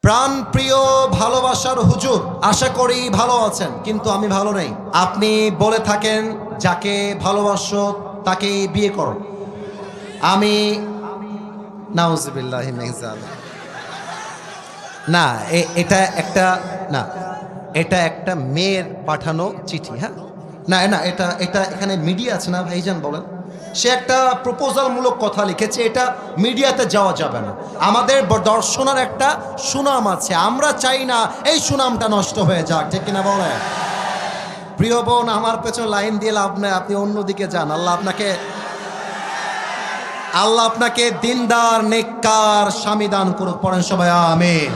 প্রাণপ্রিয় ভালোবাসার হুজুর, আশা করি ভালো আছেন, কিন্তু আমি ভালো নেই। আপনি বলে থাকেন যাকে ভালোবাসো তাকে বিয়ে করো। আমি নাউজুবিল্লাহি মিন যালিক। না, এটা একটা না, এটা একটা মেয়ের পাঠানো চিঠি। হ্যাঁ, না না, এটা এটা এখানে মিডিয়া আছে না ভাইজান, বলেন। সে একটা প্রপোজাল মূলক কথা লিখেছে, এটা মিডিয়াতে যাওয়া যাবে না। আমাদের দর্শনের একটা সুনাম আছে, আমরা চাই না এই সুনামটা নষ্ট হয়ে যাক, ঠিক কিনা বলে? প্রিয় বোন, আমার পেছনে লাইন দিয়ে লাভ নাই, আপনি অন্যদিকে যান। আল্লাহ আপনাকে দিনদার নেককার স্বামী দান করুক। পড়েন সবাই আমিন।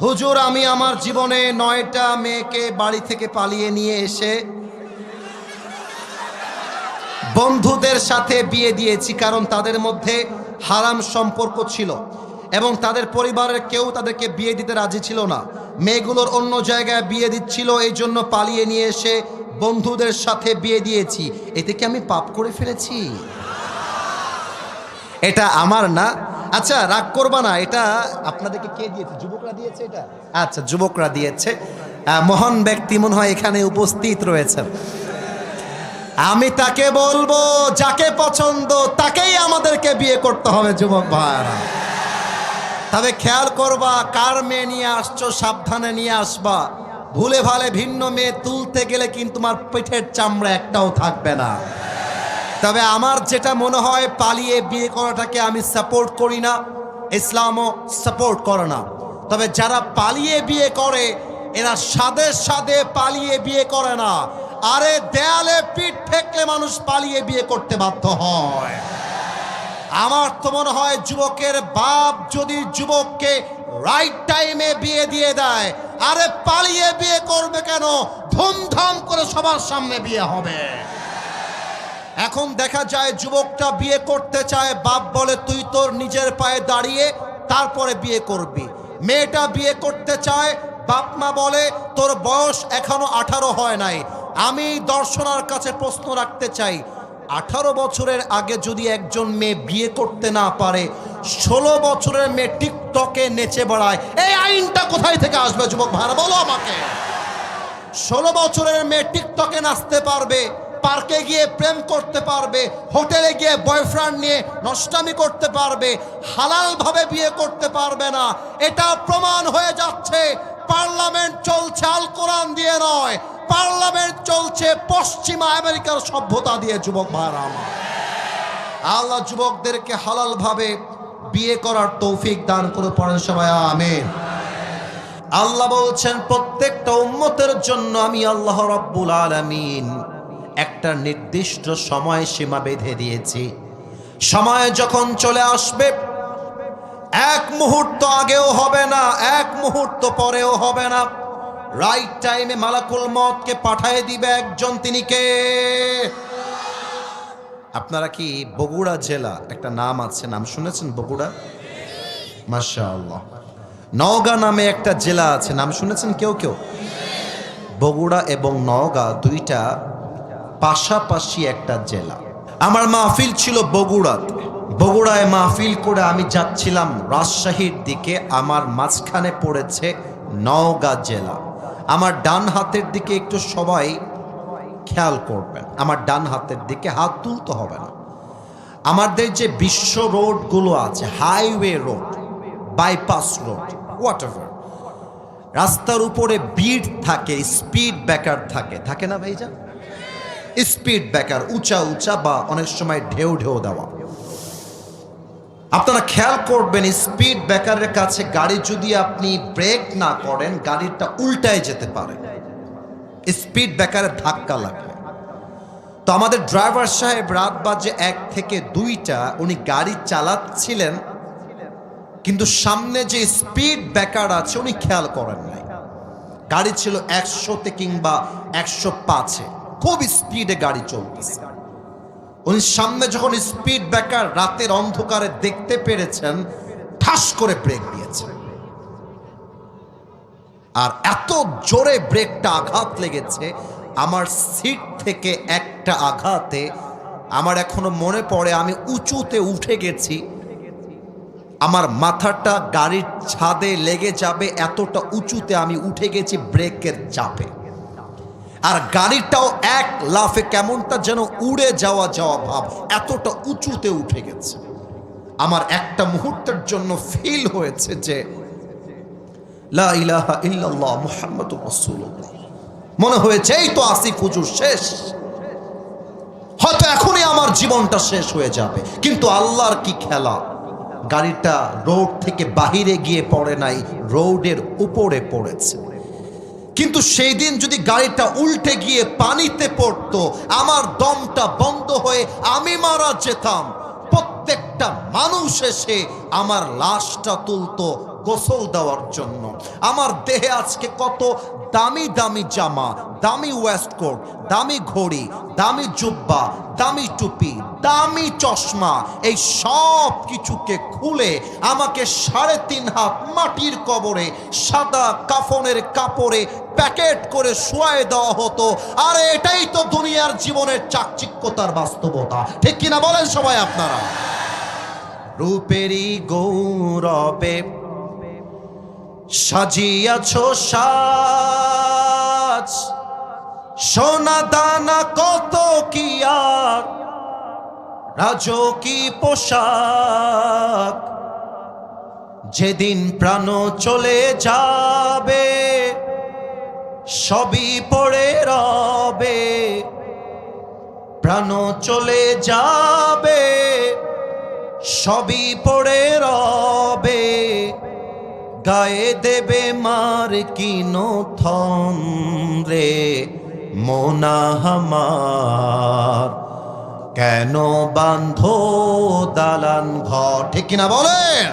হুজুর, আমি আমার জীবনে 9টা মেয়েকে বাড়ি থেকে পালিয়ে নিয়ে এসে বন্ধুদের সাথে বিয়ে দিয়েছি, কারণ তাদের মধ্যে হারাম সম্পর্ক ছিল এবং তাদের পরিবারের কেউ তাদেরকে বিয়ে দিতে রাজি ছিল না। মেয়েগুলোর অন্য জায়গায় বিয়ে দিচ্ছিল, এই জন্য পালিয়ে নিয়ে এসে বন্ধুদের সাথে বিয়ে দিয়েছি। এতে কি আমি পাপ করে ফেলেছি? এটা আমার না। আচ্ছা, রাগ করবা না, এটা আপনাদেরকে কে দিয়েছে? যুবকরা দিয়েছে এটা? আচ্ছা, যুবকরা দিয়েছে। মহান ব্যক্তি মনে হয় এখানে উপস্থিত রয়েছেন। আমি তাকে বলবো, যাকে পছন্দ তাকেই আমাদেরকে বিয়ে করতে হবে যুবক ভাইরা। তবে খেয়াল করবা, কার মেয়ে নিয়ে আসছো সাবধানে নিয়ে আসবা। ভুলে ভালে ভিন্ন মেয়ে তুলতে গেলে কিন্তু তোমার পিঠের চামড়া একটাও থাকবে না। তবে আমার যেটা মনে হয়, পালিয়ে বিয়ে করাটাকে আমি সাপোর্ট করি না, ইসলামও সাপোর্ট করে না। তবে যারা পালিয়ে বিয়ে করে, এরা সাদে সাদে পালিয়ে বিয়ে করে না। আরে দেয়ালে পিঠ ঠেকলে মানুষ পালিয়ে বিয়ে করতে বাধ্য হয়। আমার তো মনে হয় যুবকের বাপ যদি যুবককে রাইট টাইমে বিয়ে দিয়ে দেয়, আরে পালিয়ে বিয়ে করবে কেন? ধুমধাম করে সবার সামনে বিয়ে হবে। এখন দেখা যায় যুবকটা বিয়ে করতে চায়, বাপ বলে তুই তোর নিজের পায়ে দাঁড়িয়ে তারপরে বিয়ে করবি। মেয়েটা বিয়ে করতে চায়, বাপ মা বলে তোর বয়স এখনো 18 হয় নাই। আমি দর্শনার কাছে প্রশ্ন রাখতে চাই, 18 বছরের আগে যদি একজন মেয়ে বিয়ে করতে না পারে, 16 বছরের মেয়ে টিকটকে নেচে বেড়ায়, এই আইনটা কোথায় থেকে আসবে যুবক ভাইরা, বলো আমাকে। 16 বছরের মেয়ে টিকটকে নাচতে পারবে, পার্কে গিয়ে প্রেম করতে পারবে, হোটেলে গিয়ে বয়ফ্রেন্ড নিয়ে নষ্টামি করতে পারবে, হালাল ভাবে বিয়ে করতে পারবে না। এটা প্রমাণ হয়ে যাচ্ছে। পার্লামেন্ট চলছে আল কোরআন দিয়ে নয়, পার্লামেন্ট চলছে পশ্চিমা আমেরিকার সভ্যতা দিয়ে। যুবক ভাইরা আমার, আল্লাহ যুবকদেরকে হালাল ভাবে বিয়ে করার তৌফিক দান করে। পড়েন সবাই আমিন। আল্লাহ বলছেন, প্রত্যেকটা উম্মতের জন্য আমি আল্লাহ রাব্বুল আলামিন একটা নির্দিষ্ট সময় সীমা বেঁধে দিয়েছি। সময় যখন চলে আসবে, এক মুহূর্ত আগেও হবে না, এক মুহূর্ত পরেও হবে না। রাইট টাইমে মালাকুল মউতকে পাঠিয়ে দিবে একজন, তিনি কে? আপনারা কি বগুড়া জেলা একটা নাম আছে, নাম শুনেছেন? বগুড়া, মাশাআল্লাহ। নওগাঁ নামে একটা জেলা আছে, নাম শুনেছেন কেউ কেউ? বগুড়া এবং নওগাঁ দুইটা পাশাপাশি একটা জেলা। আমার মাহফিল ছিল বগুড়ায় মাহফিল করে আমি যাচ্ছিলাম রাজশাহীর দিকে। আমার মাঝখানে পড়েছে নওগাঁ জেলা। আমার ডান হাতের দিকে একটু সবাই খেয়াল করবেন, আমার ডান হাতের দিকে হাত তুলতে হবে না। আমাদের যে বিশ্ব রোডগুলো আছে, highway road, bypass road, whatever, রাস্তার উপরে বিট থাকে, স্পিড ব্রেকার থাকে না ভাইজান? স্পিড ব্রেকার উঁচা উঁচা বা অনেক সময় ঢেউ ঢেউ দেওয়া। আপনারা খেয়াল করবেন, স্পিড ব্রেকারের কাছে গাড়ি যদি আপনি ব্রেক না করেন, গাড়িটা উল্টায় যেতে পারে, স্পিড ব্রেকারে ধাক্কা লাগবে। তো আমাদের ড্রাইভার সাহেব রাত বাজে 1 থেকে 2টা উনি গাড়ি চালাচ্ছিলেন, কিন্তু সামনে যে স্পিড ব্রেকার আছে উনি খেয়াল করেন নাই। গাড়ি ছিল 100-তে কিংবা 105-এ, খুব স্পিডে গাড়ি চলতেছে। উনি সামনে যখন স্পিড ব্রেকার রাতের অন্ধকারে দেখতে পেরেছেন, ঠাস করে ব্রেক দিয়েছেন। আর এত জোরে ব্রেকটা আঘাত লেগেছে, আমার সিট থেকে একটা আঘাতে আমার এখনো মনে পড়ে, আমি উঁচুতে উঠে গেছি, আমার মাথাটা গাড়ির ছাদে লেগে যাবে, এতটা উঁচুতে আমি উঠে গেছি ব্রেকের চাপে। আর গাড়িটাও এক লাফে কেমনটা যেন উড়ে যাওয়া ভাব, এতটা উঁচুতে উঠে গেছে। আমার একটা মুহূর্তের জন্য ফিল হয়েছে যে লা ইলাহা ইল্লাল্লাহ মুহাম্মাদুর রাসূলুল্লাহ। মনে হয়েছে এই তো আসিফ হুজুর শেষ, হয়তো এখনই আমার জীবনটা শেষ হয়ে যাবে। কিন্তু আল্লাহর কি খেলা, গাড়িটা রোড থেকে বাহিরে গিয়ে পড়ে নাই, রোডের উপরে পড়েছে। কিন্তু সেই দিন যদি গাড়িটা উল্টে গিয়ে পানিতে পড়তো, আমার দমটা বন্ধ হয়ে আমি মারা যেতাম। প্রত্যেকটা মানুষ এসে আমার লাশটা তুলতো গোসল দেওয়ার জন্য। আমার দেহে আজকে কত দামি দামি জামা, দামি ওয়েস্টকোট, দামি ঘড়ি, দামি জুব্বা, দামি টুপি, দামি চশমা, এই সব কিছুকে খুলে আমাকে 3.5 হাত মাটির কবরে সাদা কাফনের কাপড়ে প্যাকেট করে শুয়ায় দেওয়া হতো। আর এটাই তো দুনিয়ার জীবনের চাকচিক্যতার বাস্তবতা, ঠিক কিনা বলেন সবাই আপনারা? রূপেরই গৌরবে সাজিয়াছো সাজ, সোনা দানা কত কি আর রাজকী পোশাক। যেদিন প্রাণ চলে যাবে সবই পড়ে রবে, প্রাণ চলে যাবে সবই পড়ে রবে। গায়ে দেবে মার কিনো থন রে মোনা আমার, কেন বাঁধো দালান ঘর, ঠিক কিনা বলেন?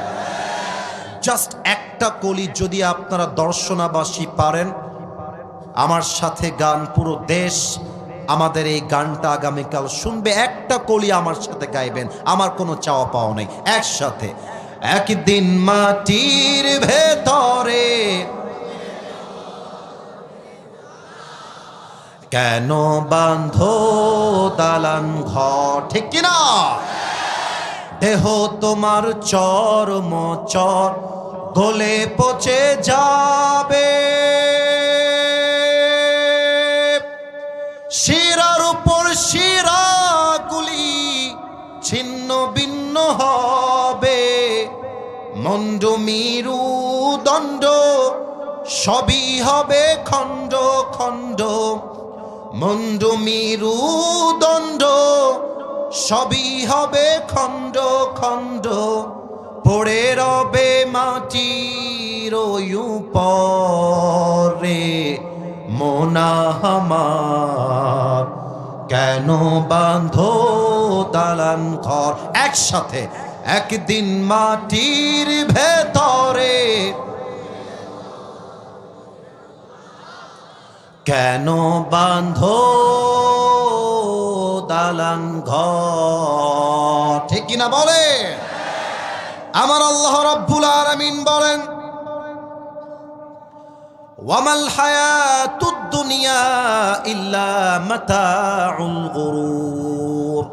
জাস্ট একটা কলি যদি আপনারা দর্শনাবাসী পারেন, আমার সাথে গান, পুরো দেশ আমাদের এই গানটা আগামীকাল শুনবে, একটা কলি আমার সাথে গাইবেন, আমার কোনো চাওয়া পাওয়া নেই। একসাথে একদিন মাটির ভেতরে কেন বাঁধো দালান ঘর, ঠিক কিনা? দেহ তোমার চরম চর গলে পচে যাবে, শিরার উপর শিরাগুলি ছিন্ন ভিন্ন হবে। মন্ড মিরু দণ্ড সবই হবে খণ্ড খণ্ড, মন্ড মিরু দণ্ড সবই হবে খণ্ড খণ্ড। পড়ে রবে মাটির উপরে মোনা আমার, কেন বাঁধো দালান ঘর। একসাথে একদিন মাটির ভেতরে কেন বাঁধো দালান ঘর, ঠিক কিনা বলে? আমার আল্লাহ রাব্বুল আলামিন বলেন, ওয়ামাল হায়াতুদ দুনিয়া ইল্লা মাতাউল গুরুর।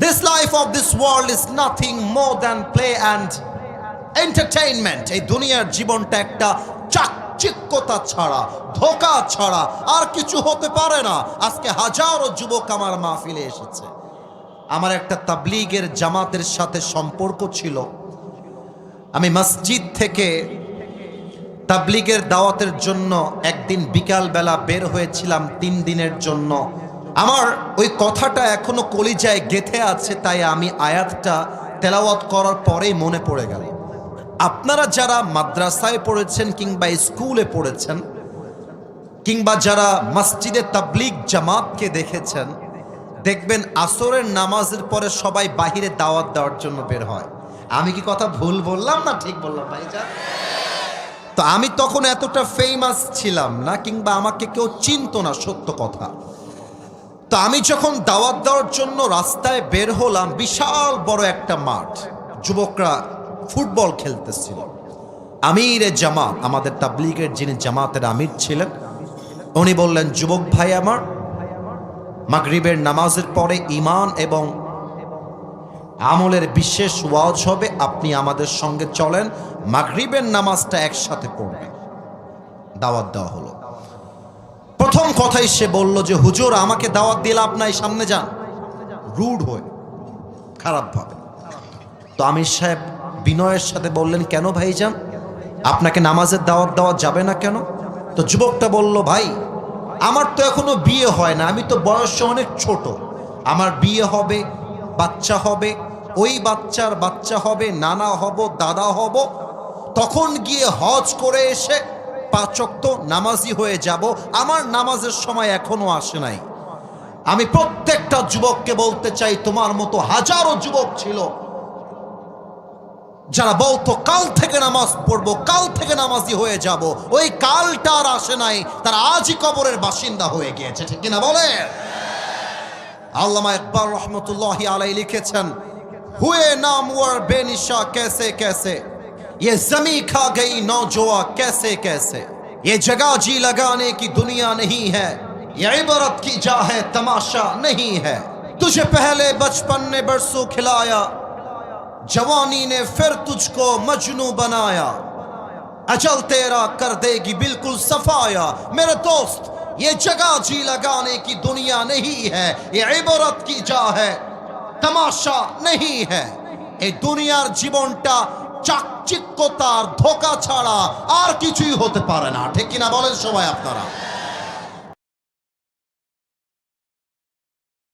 This life of this world is nothing more than play and entertainment. এই দুনিয়ার জীবনটা একটা চাকচিক্যতা ছাড়া, ধোঁকা ছাড়া আর কিছু হতে পারে না। আজকে হাজারো যুবক আমার মাহফিলে এসেছে। আমার একটা তাবলীগের জামাতের সাথে সম্পর্ক ছিল। আমি মসজিদ থেকে তাবলীগের দাওয়াতের জন্য একদিন বিকালবেলা বের হয়েছিলাম 3 দিনের জন্য। আমার ওই কথাটা এখনো কলিজায় গেঁথে আছে, তাই আমি আয়াতটা তেলাওয়াত করার পরেই মনে পড়ে গেল। আপনারা যারা মাদ্রাসায় পড়েছেন কিংবা স্কুলে পড়েছেন কিংবা যারা মসজিদে তাবলীগ জামাতকে দেখেছেন, দেখবেন আসরের নামাজের পরে সবাই বাহিরে দাওয়াত দেওয়ার জন্য বের হয়। আমি কি কথা ভুল বললাম না ঠিক বললাম ভাইজান? তো আমি তখন এতটা ফেমাস ছিলাম না কিংবা আমাকে কেউ চিনতো না, সত্য কথা। তো আমি যখন দাওয়াত দেওয়ার জন্য রাস্তায় বের হলাম, বিশাল বড় একটা মাঠ, যুবকরা ফুটবল খেলতেছিল। আমিরে জামাত, আমাদের তাবলীগের যিনি জামাতের আমির ছিলেন, উনি বললেন, যুবক ভাই আমার, মাগরিবের নামাজের পরে ঈমান এবং আমলের বিশেষ ওয়াজ হবে, আপনি আমাদের সঙ্গে চলেন, মাগরিবের নামাজটা একসাথে পড়বেন। দাওয়াত দেওয়া হলো। প্রথম কথাই সে বলল যে হুজুর আমাকে দাওয়াত দিয়ে লাভ নাই, সামনে যান, রুড হয়ে, খারাপভাবে। তো আমির সাহেব বিনয়ের সাথে বললেন, কেন ভাইজান, আপনাকে নামাজের দাওয়াত দেওয়া যাবে না কেন? তো যুবকটা বলল, ভাই আমার তো এখনো বিয়ে হয় না, আমি তো বয়সে অনেক ছোট, আমার বিয়ে হবে, বাচ্চা হবে, ওই বাচ্চার বাচ্চা হবে, নানা হব, দাদা হব, তখন গিয়ে হজ করে এসে 5 ওয়াক্ত নামাজি হয়ে যাব, আমার নামাজের সময় এখনো আসে নাই। আমি প্রত্যেকটা যুবককে বলতে চাই, তোমার মতো হাজারো যুবক ছিল যারা বলতো কাল থেকে নামাজ পড়বো, কাল থেকে নামাজি হয়ে যাব, ওই কালটা আর আসে নাই, তারা আজই কবরের বাসিন্দা হয়ে গিয়েছে, ঠিক কিনা বলে? আল্লামা ইকবাল রহমতুল্লাহি আলাইহি লিখেছেন, হুয়ে নামওয়ার বেনিশা कैसे कैसे, ये जमी खा गई नौजवा कैसे कैसे, ये जगह जी लगाने की दुनिया नहीं है, ये इबरत की जा है तमाशा नहीं है, तुझे पहले बचपन ने बरसों खिलाया, जवानी ने फिर तुझको मजनू बनाया, अजल तेरा कर देगी बिल्कुल सफाया, मेरे दोस्त ये जगह जी लगाने की दुनिया नहीं है, ये इबरत की जा है तमाशा नहीं है। এই দুনিয়ার জীবনটা চাকচিক্যতার ধোঁকা ছাড়া আর কিছুই হতে পারে না, ঠিক কিনা বলেন সবাই আপনারা?